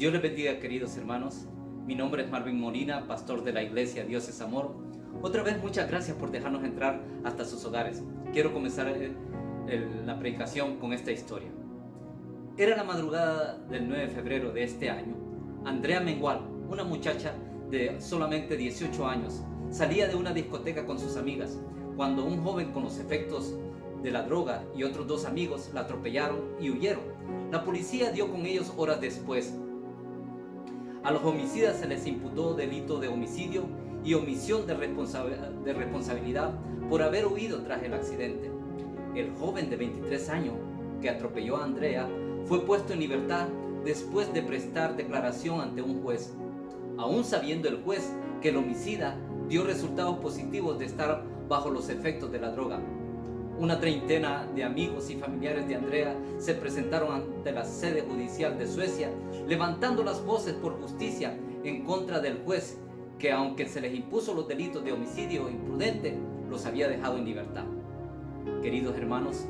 Dios les bendiga, queridos hermanos. Mi nombre es Marvin Molina, pastor de la iglesia Dios es Amor. Otra vez, muchas gracias por dejarnos entrar hasta sus hogares. Quiero comenzar la predicación con esta historia. Era la madrugada del 9 de febrero de este año. Andrea Mengual, una muchacha de solamente 18 años, salía de una discoteca con sus amigas cuando un joven con los efectos de la droga y otros dos amigos la atropellaron y huyeron. La policía dio con ellos horas después. A los homicidas se les imputó delito de homicidio y omisión de responsabilidad por haber huido tras el accidente. El joven de 23 años que atropelló a Andrea fue puesto en libertad después de prestar declaración ante un juez, aún sabiendo el juez que el homicida dio resultados positivos de estar bajo los efectos de la droga. Una treintena de amigos y familiares de Andrea se presentaron ante la sede judicial de Suecia, levantando las voces por justicia en contra del juez que, aunque se les impuso los delitos de homicidio imprudente, los había dejado en libertad. Queridos hermanos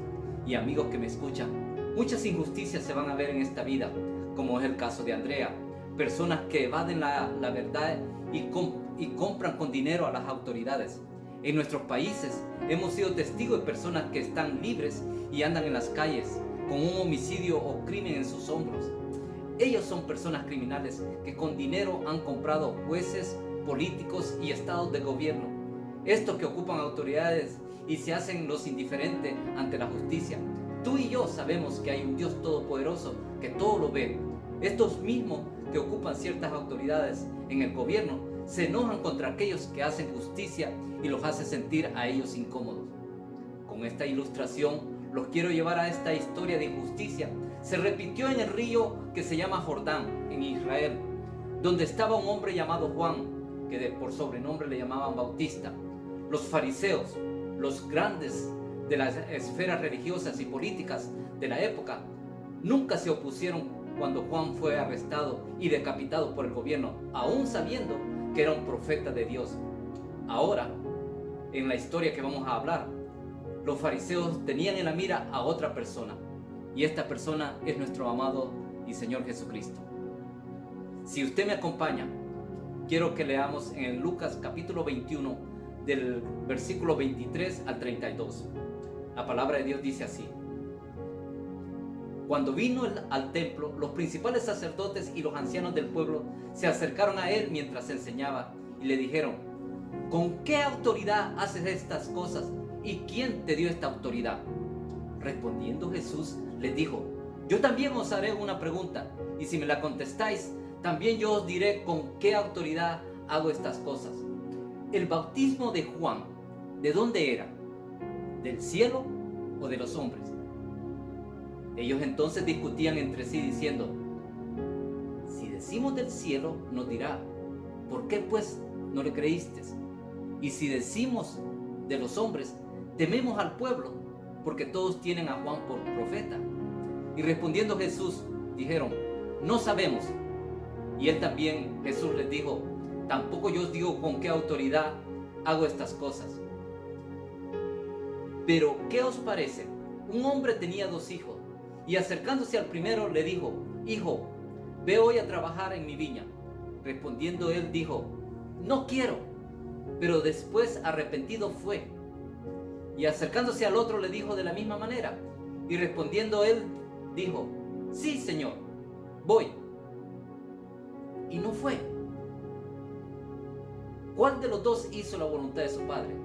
y amigos que me escuchan, muchas injusticias se van a ver en esta vida, como es el caso de Andrea. Personas que evaden la verdad y compran con dinero a las autoridades. En nuestros países hemos sido testigos de personas que están libres y andan en las calles con un homicidio o crimen en sus hombros. Ellos son personas criminales que con dinero han comprado jueces, políticos y estados de gobierno. Estos que ocupan autoridades y se hacen los indiferentes ante la justicia. Tú y yo sabemos que hay un Dios todopoderoso que todo lo ve. Estos mismos que ocupan ciertas autoridades en el gobierno se enojan contra aquellos que hacen justicia y los hace sentir a ellos incómodos. Con esta ilustración los quiero llevar a esta historia de injusticia. Se repitió en el río que se llama Jordán, en Israel, donde estaba un hombre llamado Juan, que por sobrenombre le llamaban Bautista. Los fariseos, los grandes de las esferas religiosas y políticas de la época, nunca se opusieron cuando Juan fue arrestado y decapitado por el gobierno, aún sabiendo que era un profeta de Dios. Ahora, en la historia que vamos a hablar, los fariseos tenían en la mira a otra persona, y esta persona es nuestro amado y Señor Jesucristo. Si usted me acompaña, quiero que leamos en Lucas capítulo 21, del versículo 23 al 32. La palabra de Dios dice así: Cuando vino al templo, los principales sacerdotes y los ancianos del pueblo se acercaron a él mientras enseñaba y le dijeron: ¿Con qué autoridad haces estas cosas? ¿Y quién te dio esta autoridad? Respondiendo Jesús les dijo: Yo también os haré una pregunta, y si me la contestáis, también yo os diré con qué autoridad hago estas cosas. El bautismo de Juan, ¿de dónde era? ¿Del cielo o de los hombres? Ellos entonces discutían entre sí diciendo: Si decimos del cielo, nos dirá: ¿por qué pues no le creísteis? Y si decimos de los hombres, tememos al pueblo, porque todos tienen a Juan por profeta. Y respondiendo Jesús, dijeron: No sabemos. Y él también, Jesús les dijo: Tampoco yo os digo con qué autoridad hago estas cosas. Pero, ¿qué os parece? Un hombre tenía 2 hijos, y acercándose al primero le dijo: Hijo, ve hoy a trabajar en mi viña. Respondiendo él dijo: No quiero. Pero después arrepentido fue. Y acercándose al otro le dijo de la misma manera. Y respondiendo él dijo: Sí, Señor, voy. Y no fue. ¿Cuál de los dos hizo la voluntad de su padre?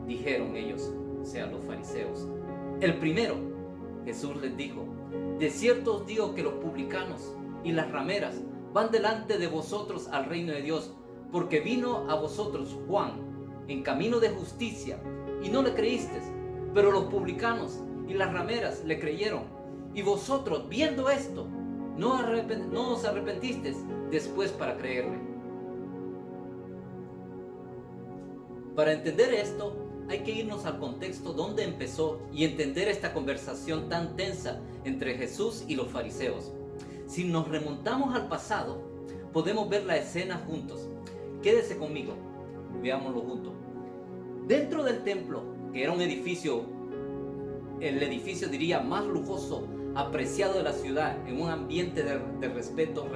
Dijeron ellos, o sea, los fariseos: El primero. Jesús les dijo: De cierto os digo que los publicanos y las rameras van delante de vosotros al reino de Dios, porque vino a vosotros Juan en camino de justicia y no le creísteis, pero los publicanos y las rameras le creyeron. Y vosotros, viendo esto, no os arrepentisteis después para creerle. Para entender esto, hay que irnos al contexto donde empezó y entender esta conversación tan tensa entre Jesús y los fariseos. Si nos remontamos al pasado, podemos ver la escena juntos. Quédese conmigo, veámoslo juntos. Dentro del templo, que era un edificio, el edificio diría más lujoso apreciado de la ciudad, en un ambiente de respeto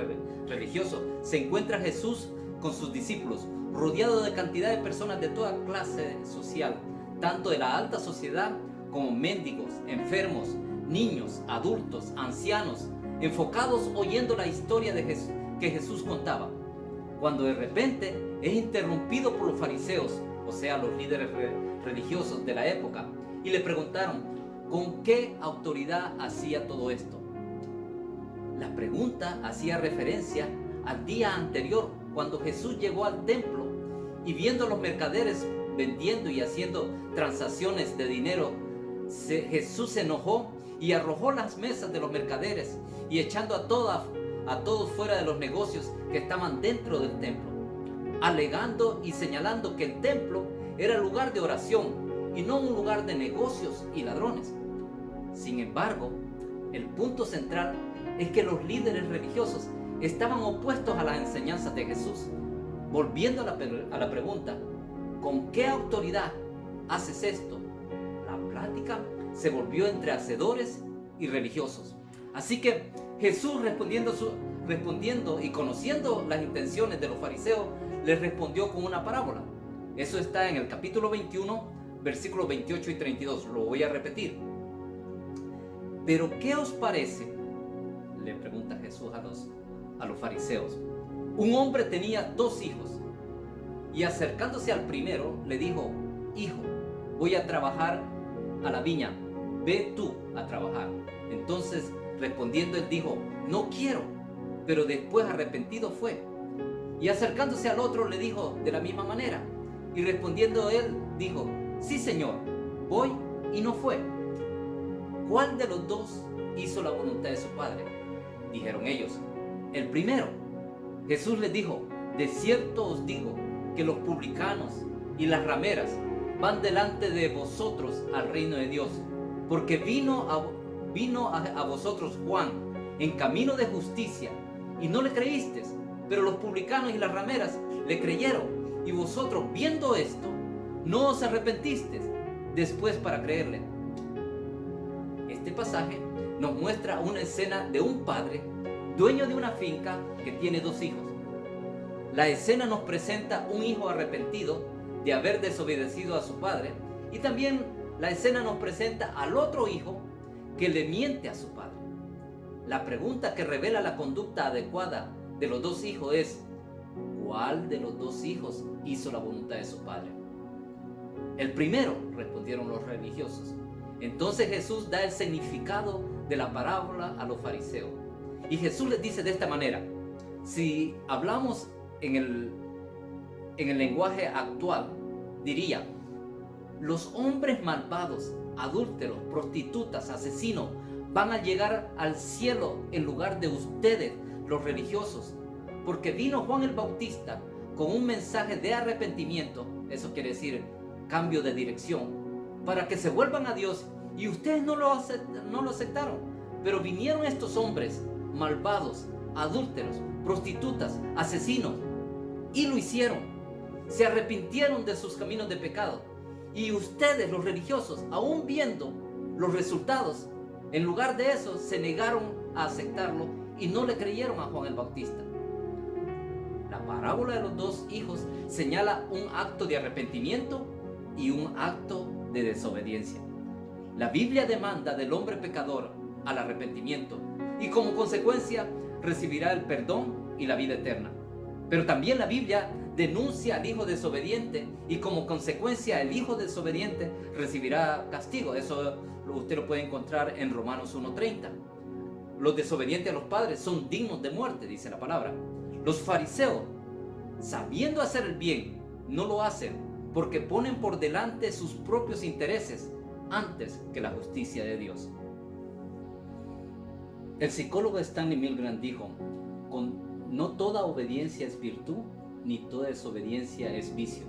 religioso, se encuentra Jesús con sus discípulos, rodeado de cantidad de personas de toda clase social, tanto de la alta sociedad como mendigos, enfermos, niños, adultos, ancianos, enfocados oyendo la historia de Jesús, que Jesús contaba, cuando de repente es interrumpido por los fariseos, o sea, los líderes religiosos de la época, y le preguntaron, ¿con qué autoridad hacía todo esto? La pregunta hacía referencia al día anterior, cuando Jesús llegó al templo y viendo a los mercaderes vendiendo y haciendo transacciones de dinero, Jesús se enojó y arrojó las mesas de los mercaderes y echando a todos fuera de los negocios que estaban dentro del templo, alegando y señalando que el templo era lugar de oración y no un lugar de negocios y ladrones. Sin embargo, el punto central es que los líderes religiosos estaban opuestos a las enseñanzas de Jesús. Volviendo a la pregunta, ¿con qué autoridad haces esto? La plática se volvió entre hacedores y religiosos. Así que Jesús respondiendo y conociendo las intenciones de los fariseos, les respondió con una parábola. Eso está en el capítulo 21, versículos 28 y 32. Lo voy a repetir. ¿Pero qué os parece?, le pregunta Jesús a los fariseos. Un hombre tenía 2 hijos y acercándose al primero le dijo, hijo, voy a trabajar a la viña, ve tú a trabajar. Entonces respondiendo él dijo, no quiero, pero después arrepentido fue. Y acercándose al otro le dijo de la misma manera, y respondiendo él dijo, sí Señor, voy, y no fue. ¿Cuál de los 2 hizo la voluntad de su padre? Dijeron ellos, el primero. Jesús les dijo, de cierto os digo que los publicanos y las rameras van delante de vosotros al reino de Dios, porque vino a vosotros Juan en camino de justicia y no le creísteis, pero los publicanos y las rameras le creyeron, y vosotros viendo esto no os arrepentisteis después para creerle. Este pasaje nos muestra una escena de un padre dueño de una finca que tiene 2 hijos. La escena nos presenta un hijo arrepentido de haber desobedecido a su padre, y también la escena nos presenta al otro hijo que le miente a su padre. La pregunta que revela la conducta adecuada de los 2 hijos es, ¿cuál de los 2 hijos hizo la voluntad de su padre? El primero, respondieron los religiosos. Entonces Jesús da el significado de la parábola a los fariseos. Y Jesús les dice de esta manera, si hablamos en el lenguaje actual, diría, los hombres malvados, adúlteros, prostitutas, asesinos, van a llegar al cielo en lugar de ustedes, los religiosos, porque vino Juan el Bautista con un mensaje de arrepentimiento, eso quiere decir cambio de dirección, para que se vuelvan a Dios, y ustedes no lo aceptaron, pero vinieron estos hombres malvados, adúlteros, prostitutas, asesinos, y lo hicieron, se arrepintieron de sus caminos de pecado, y ustedes, los religiosos, aún viendo los resultados, en lugar de eso se negaron a aceptarlo y no le creyeron a Juan el Bautista. La parábola de los 2 hijos señala un acto de arrepentimiento y un acto de desobediencia. La Biblia demanda del hombre pecador al arrepentimiento y como consecuencia recibirá el perdón y la vida eterna. Pero también la Biblia denuncia al hijo desobediente y como consecuencia el hijo desobediente recibirá castigo. Eso usted lo puede encontrar en Romanos 1:30. Los desobedientes a los padres son dignos de muerte, dice la palabra. Los fariseos, sabiendo hacer el bien, no lo hacen porque ponen por delante sus propios intereses antes que la justicia de Dios. El psicólogo Stanley Milgram dijo, no toda obediencia es virtud, ni toda desobediencia es vicio.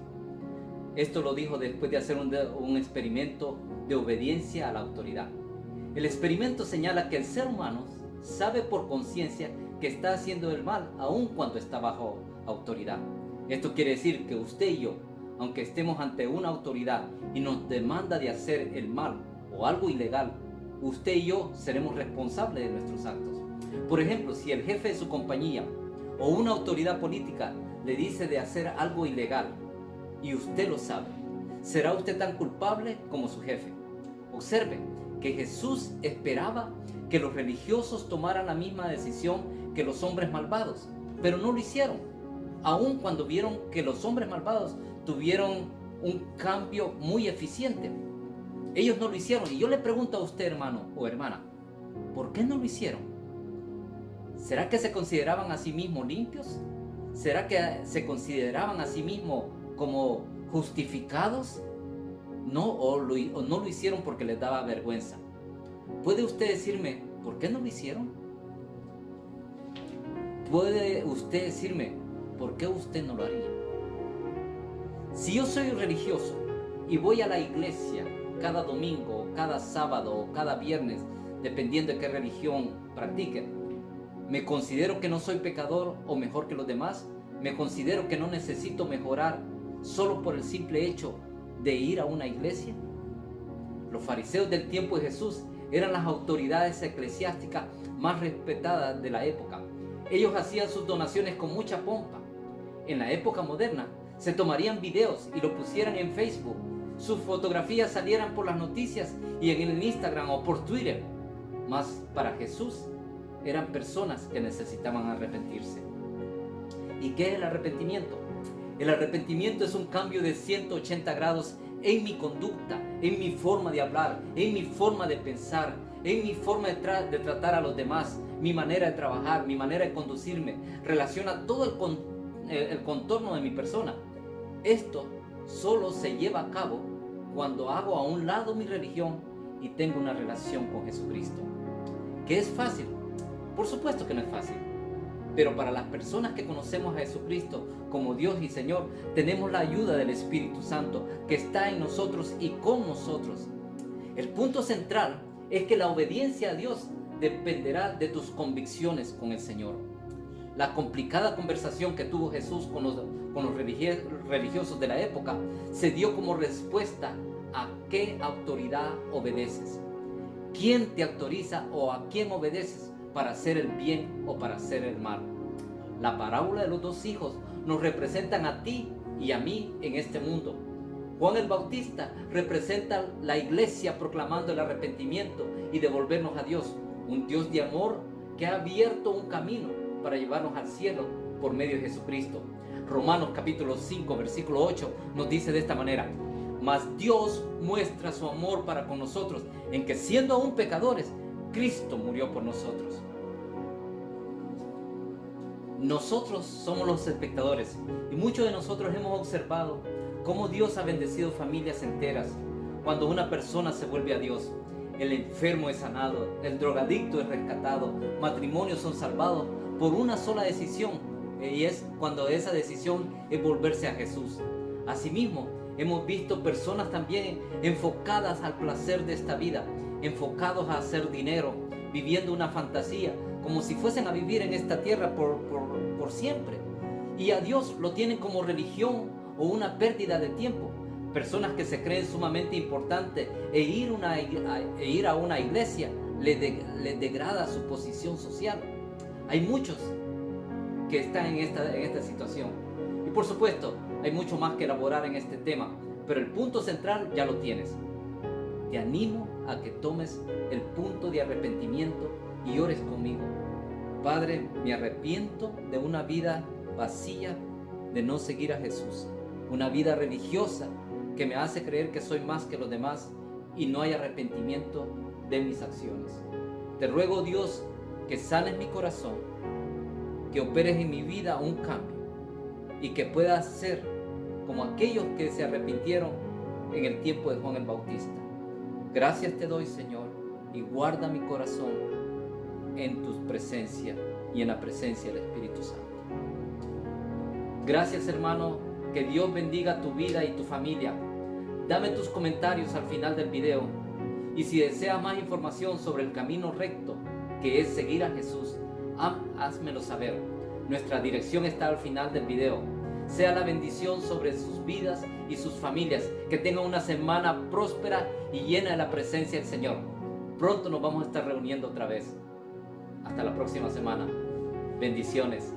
Esto lo dijo después de hacer un experimento de obediencia a la autoridad. El experimento señala que el ser humano sabe por conciencia que está haciendo el mal aun cuando está bajo autoridad. Esto quiere decir que usted y yo, aunque estemos ante una autoridad y nos demanda de hacer el mal o algo ilegal, usted y yo seremos responsables de nuestros actos. Por ejemplo, si el jefe de su compañía o una autoridad política le dice de hacer algo ilegal y usted lo sabe, ¿será usted tan culpable como su jefe? Observe que Jesús esperaba que los religiosos tomaran la misma decisión que los hombres malvados, pero no lo hicieron, aun cuando vieron que los hombres malvados tuvieron un cambio muy eficiente. Ellos no lo hicieron. Y yo le pregunto a usted, hermano o hermana, ¿por qué no lo hicieron? ¿Será que se consideraban a sí mismos limpios? ¿Será que se consideraban a sí mismos como justificados? No, o no lo hicieron porque les daba vergüenza. ¿Puede usted decirme por qué no lo hicieron? ¿Puede usted decirme por qué usted no lo haría? Si yo soy religioso y voy a la iglesia cada domingo, cada sábado o cada viernes, dependiendo de qué religión practique, ¿me considero que no soy pecador o mejor que los demás? ¿Me considero que no necesito mejorar solo por el simple hecho de ir a una iglesia? Los fariseos del tiempo de Jesús eran las autoridades eclesiásticas más respetadas de la época. Ellos hacían sus donaciones con mucha pompa. En la época moderna se tomarían videos y lo pusieran en Facebook. Sus fotografías salieran por las noticias y en el Instagram o por Twitter. Mas para Jesús eran personas que necesitaban arrepentirse. ¿Y qué es el arrepentimiento? El arrepentimiento es un cambio de 180 grados en mi conducta, en mi forma de hablar, en mi forma de pensar, en mi forma de tratar a los demás, mi manera de trabajar, mi manera de conducirme. Relaciona todo el contorno de mi persona. Esto solo se lleva a cabo cuando hago a un lado mi religión y tengo una relación con Jesucristo. ¿Que es fácil? Por supuesto que no es fácil. Pero para las personas que conocemos a Jesucristo como Dios y Señor, tenemos la ayuda del Espíritu Santo que está en nosotros y con nosotros. El punto central es que la obediencia a Dios dependerá de tus convicciones con el Señor. La complicada conversación que tuvo Jesús con los religiosos de la época se dio como respuesta a qué autoridad obedeces. ¿Quién te autoriza o a quién obedeces para hacer el bien o para hacer el mal? La parábola de los dos hijos nos representan a ti y a mí en este mundo. Juan el Bautista representa la iglesia proclamando el arrepentimiento y devolvernos a Dios, un Dios de amor que ha abierto un camino para llevarnos al cielo por medio de Jesucristo. Romanos capítulo 5 versículo 8 nos dice de esta manera: mas Dios muestra su amor para con nosotros en que siendo aún pecadores, Cristo murió por nosotros. Nosotros somos los espectadores y muchos de nosotros hemos observado cómo Dios ha bendecido familias enteras cuando una persona se vuelve a Dios. El enfermo es sanado, el drogadicto es rescatado, matrimonios son salvados por una sola decisión, y es cuando esa decisión es volverse a Jesús. Asimismo, hemos visto personas también enfocadas al placer de esta vida, enfocados a hacer dinero, viviendo una fantasía, como si fuesen a vivir en esta tierra por siempre. Y a Dios lo tienen como religión o una pérdida de tiempo. Personas que se creen sumamente importantes e ir a una iglesia les degrada su posición social. Hay muchos que están en esta situación. Y por supuesto, hay mucho más que elaborar en este tema, pero el punto central ya lo tienes. Te animo a que tomes el punto de arrepentimiento y ores conmigo. Padre, me arrepiento de una vida vacía, de no seguir a Jesús. Una vida religiosa que me hace creer que soy más que los demás y no hay arrepentimiento de mis acciones. Te ruego, Dios, que sanes mi corazón, que operes en mi vida un cambio y que pueda ser como aquellos que se arrepintieron en el tiempo de Juan el Bautista. Gracias te doy, Señor, y guarda mi corazón en tu presencia y en la presencia del Espíritu Santo. Gracias, hermano, que Dios bendiga tu vida y tu familia. Dame tus comentarios al final del video, y si deseas más información sobre el camino recto que es seguir a Jesús, házmelo saber. Nuestra dirección está al final del video. Sea la bendición sobre sus vidas y sus familias. Que tengan una semana próspera y llena de la presencia del Señor. Pronto nos vamos a estar reuniendo otra vez. Hasta la próxima semana. Bendiciones.